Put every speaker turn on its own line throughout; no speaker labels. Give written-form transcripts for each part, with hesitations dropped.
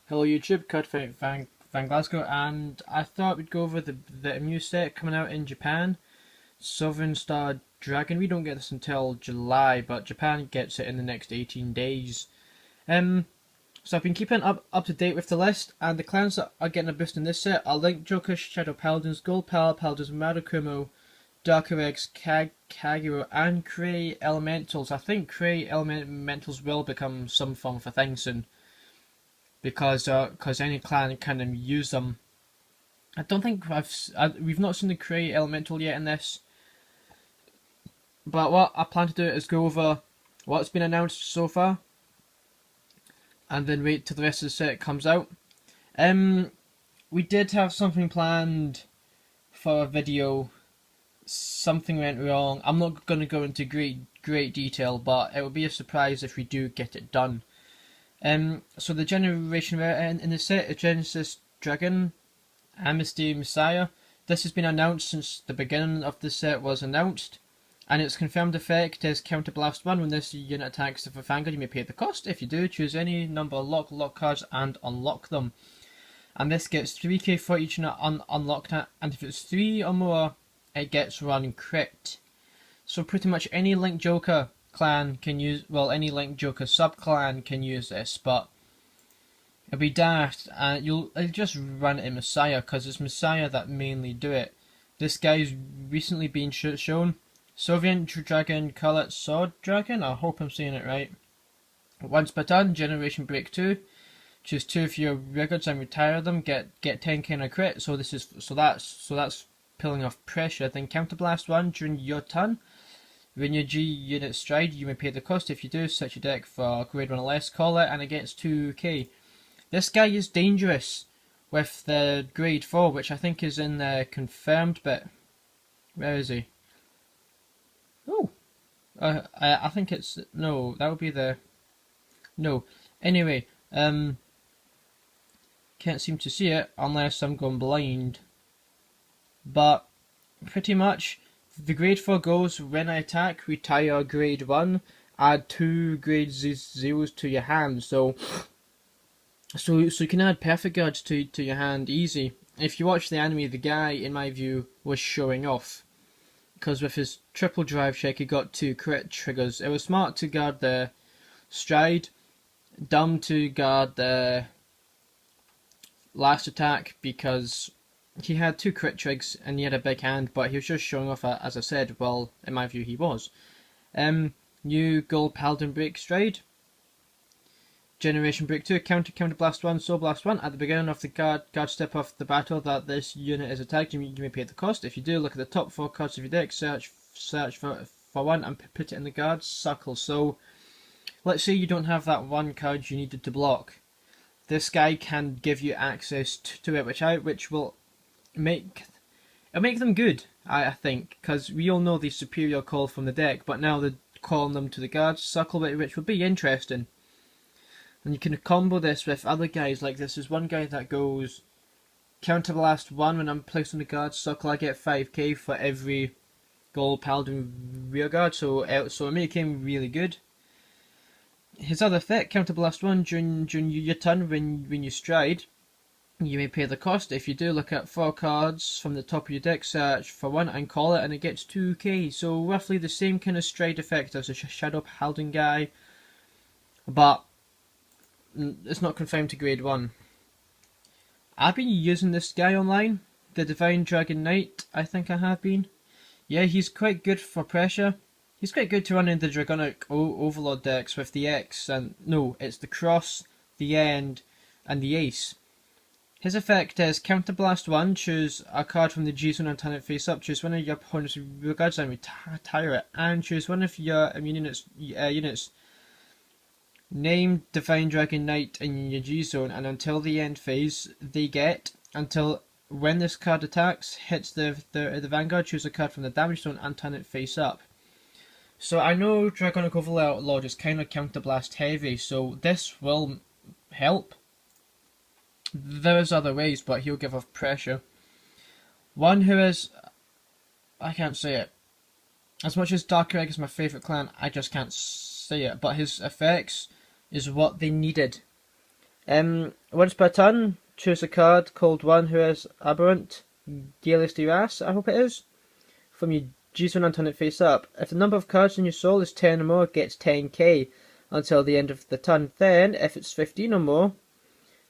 Hello YouTube, Cardfight Van Glasgow, and I thought we'd go over the new set coming out in Japan, Sovereign Star Dragon. We don't get this until July, but Japan gets it in the next 18 days. So I've been keeping up to date with the list, and the clans that are getting a boost in this set are Link, Joker, Shadow Paladins, Gold Paladins, Marakumo, Darker Eggs, Kagero, and Cray Elementals. I think Cray Elementals will become some form of a thing soon, because any clan can use them. I don't think we've not seen the Cray Elemental yet in this, but what I plan to do is go over what's been announced so far, and then wait till the rest of the set comes out. We did have something planned for a video. Something went wrong. I'm not going to go into great detail, but it will be a surprise if we do get it done. So the generation rare in the set is Genesis Dragon, Amnesty Messiah. This has been announced since the beginning of the set was announced, and its confirmed effect is Counterblast 1. When this unit attacks with a Vanguard, you may pay the cost. If you do, choose any number of lock cards and unlock them. And this gets 3k for each unit unlocked, and if it's 3 or more, it gets run crit. So pretty much any Link Joker clan can use, well, any Link Joker sub clan can use this, but it'll be daft, and it'll just run it in Messiah, because it's Messiah that mainly do it. This guy's recently been shown. Soviet Dragon, Colored Sword Dragon, I hope I'm saying it right. Once per turn, Generation Break 2. Choose 2 of your records and retire them. Get 10k in a crit. So that's pulling off pressure. Then Counterblast 1 during your turn. When your G unit stride, you may pay the cost. If you do, set your deck for grade 1 or less, call it, and it gets 2k. This guy is dangerous with the grade 4, which I think is in the confirmed bit. Where is he? Oh, I think it's, no, that would be the, no. Anyway, can't seem to see it unless I'm going blind. But pretty much, the grade 4 goes, when I attack, retire grade 1, add 2 grade 0s to your hand. So you can add perfect guards to your hand easy. If you watch the anime, the guy, in my view, was showing off, because with his triple drive check he got 2 crit triggers. It was smart to guard the stride, dumb to guard the last attack, because he had 2 crit trigs and he had a big hand, but he was just showing off, as I said. Well, in my view he was. New Gold Paladin Break Stride. Generation Break 2, Counter Blast 1, Soul Blast 1. At the beginning of the guard step of the battle that this unit is attacked, you may pay the cost. If you do, look at the top 4 cards of your deck, search for one and put it in the guard circle. So, let's say you don't have that one card you needed to block. This guy can give you access to it, which will make them good, I think, because we all know the superior call from the deck, but now they're calling them to the guard circle, which would be interesting. And you can combo this with other guys. Like, this is one guy that goes Counterblast 1. When I'm placed on the guard circle, I get 5k for every Gold Paladin rearguard, so it made him really good. His other effect, Counterblast 1, during your turn, when you stride, you may pay the cost. If you do, look at 4 cards from the top of your deck, search for one and call it, and it gets 2k. So roughly the same kind of stride effect as a Shadow Paladin guy, but it's not confined to grade 1. I've been using this guy online, the Divine Dragon Knight. I think I have been. Yeah, he's quite good for pressure. He's quite good to run in the Dragonic Overlord decks with the X, and no, it's the Cross, the End, and the Ace. His effect is Counterblast 1, choose a card from the G zone and turn it face up, choose one of your opponent's regards and retire it, and choose one of your immune units. Name Divine Dragon Knight in your G zone, and until the end phase, they get, until when this card attacks, hits the Vanguard, choose a card from the damage zone and turn it face up. So I know Dragonic Overlord is kind of counterblast heavy, so this will help. There is other ways, but he'll give off pressure. One who is, I can't say it. As much as Darker Egg is my favourite clan, I just can't say it, but his effects is what they needed. Once per turn, choose a card called one who is aberrant, Dearest Duras, I hope it is, from your G-Zone and turn it face up. If the number of cards in your soul is 10 or more, it gets 10k until the end of the turn. Then, if it's 15 or more,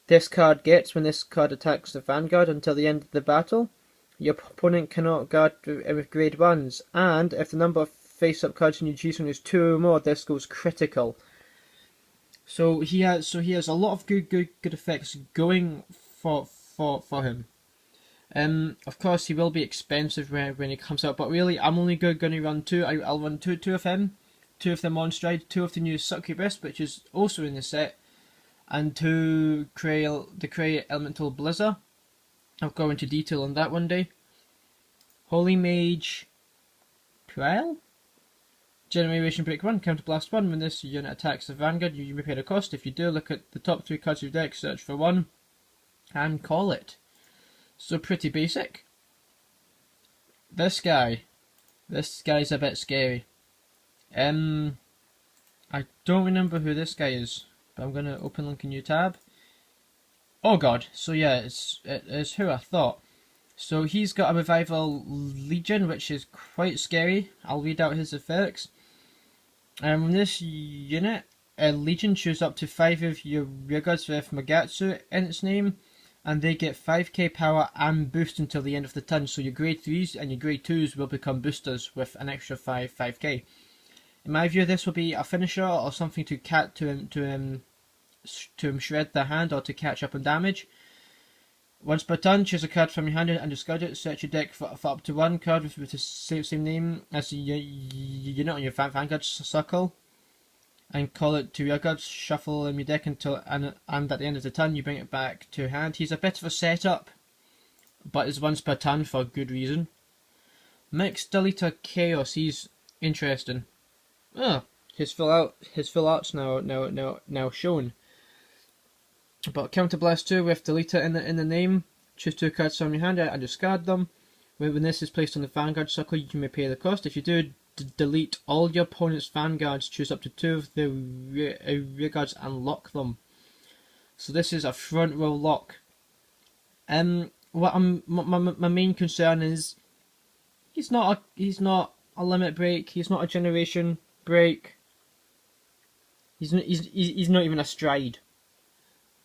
this card gets when this card attacks the Vanguard until the end of the battle. Your opponent cannot guard with grade 1s, and if the number of face-up cards in your G-Zone is 2 or more, this goes critical. So he has a lot of good effects going for him. Of course, he will be expensive when he comes out, but really, I'm only going to run two. I'll run two of him, two of them on stride, two of the new Succubus, which is also in the set, and the Cray Elemental Blizzard. I'll go into detail on that one day. Holy Mage Priel? Generation Break 1, Counterblast 1. When this unit attacks the Vanguard, you repair the cost. If you do, look at the top 3 cards of your deck, search for 1, and call it. So pretty basic. This guy's a bit scary. I don't remember who this guy is, but I'm going to open link a new tab. Oh god, so yeah, it is who I thought. So he's got a Revival Legion, which is quite scary. I'll read out his effects. When this unit, Legion, choose up to 5 of your rearguards with Magatsu in its name, and they get 5k power and boost until the end of the turn. So your grade 3s and your grade 2s will become boosters with an extra 5k. In my view, this will be a finisher or something to shred their hand or to catch up on damage. Once per turn, choose a card from your hand and discard it. Search your deck for up to 1 card with the same name as the unit on your Vanguard circle, and call it to your guards. Shuffle in your deck until and at the end of the turn you bring it back to hand. He's a bit of a setup, but it's once per turn for good reason. Mixed Deleter Chaos. He's interesting. Oh, his full art's now shown. But Counterblast 2 with Deleter in the name. Choose 2 cards from your hand and discard them. When this is placed on the Vanguard circle, you may pay the cost. If you do, delete all your opponent's Vanguards. Choose up to 2 of the rear guards and lock them. So this is a front row lock. My main concern is he's not a limit break. He's not a generation break. He's not even a stride.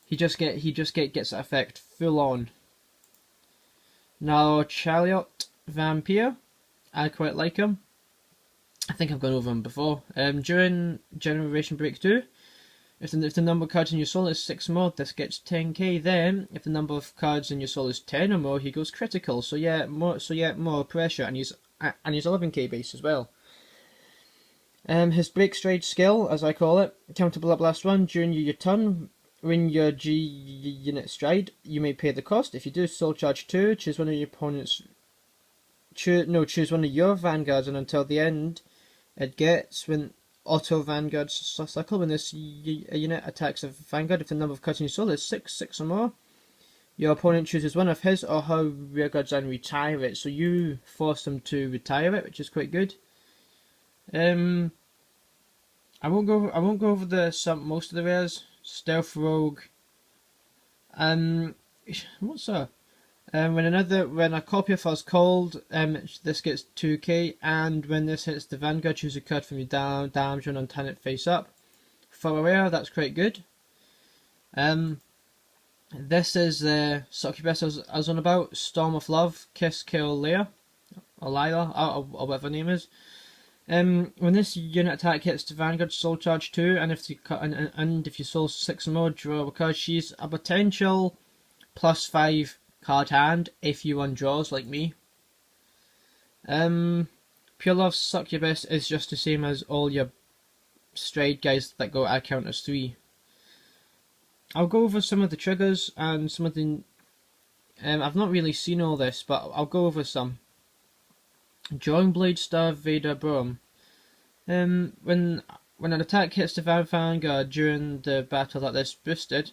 He just gets that effect full on. Now Chariot Vampire, I quite like him. I think I've gone over him before. During Generation Break 2, if the number of cards in your soul is 6 or more, this gets 10k. Then, if the number of cards in your soul is 10 or more, he goes critical. So yeah, more pressure, and he's 11k base as well. His Break Stride skill, as I call it, counter Blast 1 during your turn. When your G unit stride, you may pay the cost. If you do, soul charge 2. Choose one of your opponent's. Choose one of your Vanguards, and until the end, it gets when auto Vanguard cycle. When this unit attacks a Vanguard, if the number of cards in your soul is 6 or more, your opponent chooses one of his or her rearguards and retire it. So you force them to retire it, which is quite good. I won't go over most of the rares. Stealth Rogue. What's that? When a copy of us called, this gets 2k, and when this hits the Vanguard, choose a card from your damage and turn it face up. For a rare, that's quite good. This is the Succubus I was on about. Storm of Love, Kiss, Kill, Leia, or Lila, or whatever her name is. When this unit attack hits the Vanguard, soul charge 2, and if you soul 6 or more, draw a card. She's a potential +5 card hand if you undraws like me. Pure Love Succubus is just the same as all your stride guys that go at counters 3. I'll go over some of the triggers and some of the. I've not really seen all this, but I'll go over some. Drawing Blade, Star Vader, Brom. When an attack hits the Vanguard during the battle that this boosted,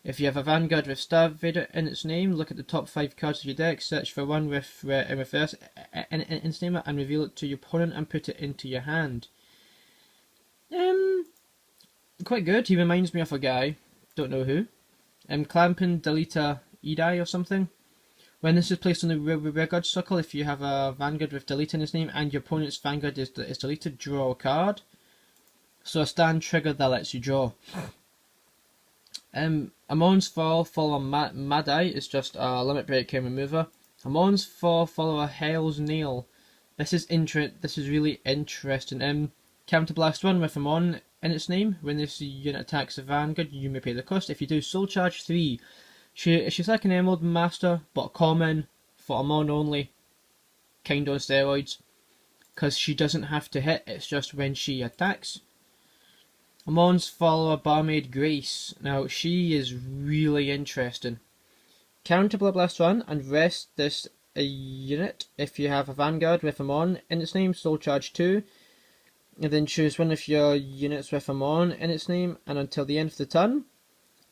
if you have a Vanguard with Star Vader in its name, look at the top 5 cards of your deck, search for one with in reverse in its name, and reveal it to your opponent and put it into your hand. Quite good. He reminds me of a guy, don't know who. Clampin Deleta Edai or something. When this is placed on the Vanguard circle, if you have a Vanguard with delete in its name and your opponent's Vanguard is deleted, draw a card. So a stand trigger that lets you draw. Amon's Fall follower Madai is just a limit break remover. Amon's Fall follower Hell's Nail. This is really interesting. Counterblast 1 with Amon in its name. When this unit attacks a Vanguard, you may pay the cost. If you do, Soul Charge 3. She's like an Emerald Master, but common for Amon only. Kind on steroids. Because she doesn't have to hit, it's just when she attacks. Amon's follower Barmaid Grace. Now, she is really interesting. Counter Blast 1 and rest this unit if you have a Vanguard with Amon in its name, Soul Charge 2. And then choose one of your units with Amon in its name, and until the end of the turn,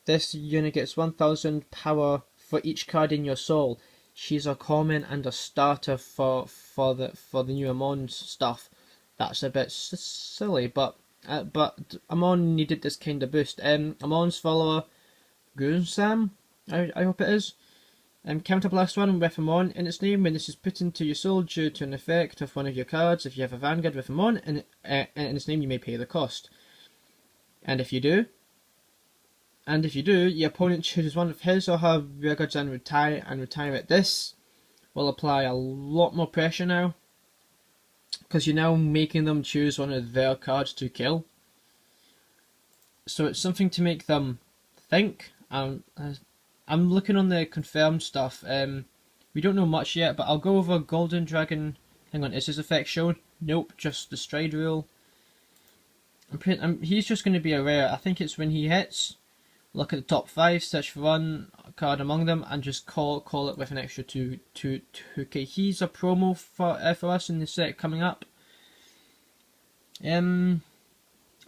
this unit gets 1000 power for each card in your soul. She's a common and a starter for the new Amon stuff. That's a bit silly, but Amon needed this kind of boost. Amon's follower Gunsam, I hope it is. Counterblast 1 with Amon in its name. When this is put into your soul due to an effect of one of your cards, if you have a Vanguard with Amon in its name, you may pay the cost. And if you do, your opponent chooses one of his or her records and retire it. This will apply a lot more pressure now, because you're now making them choose one of their cards to kill. So it's something to make them think. I'm looking on the confirmed stuff. We don't know much yet, but I'll go over Golden Dragon. Hang on, is his effect shown? Nope, just the stride rule. He's just going to be a rare. I think it's when he hits. Look at the top 5, search for one card among them, and just call it with an extra 2k. He's a promo for us in the set coming up. There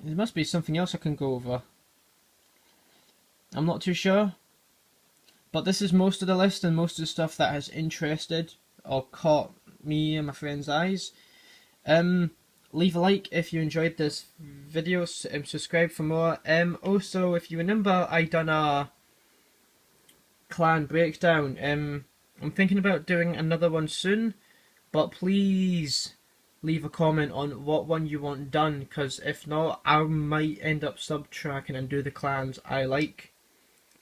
must be something else I can go over. I'm not too sure. But this is most of the list and most of the stuff that has interested or caught me and my friends' eyes. Leave a like if you enjoyed this video, subscribe for more. Also, if you remember, I done a clan breakdown. I'm thinking about doing another one soon, but please leave a comment on what one you want done, because if not, I might end up subtracking and do the clans I like.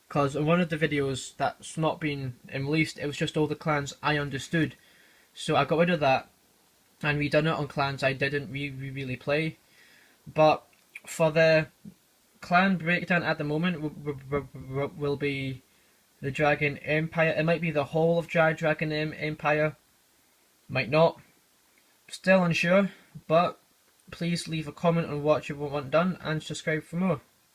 Because in one of the videos that's not been released, it was just all the clans I understood. So I got rid of that, and we done it on clans I didn't really play. But for the clan breakdown at the moment will be the Dragon Empire. It might be the whole of Dragon Empire, might not. Still unsure, but please leave a comment on what you want done and subscribe for more.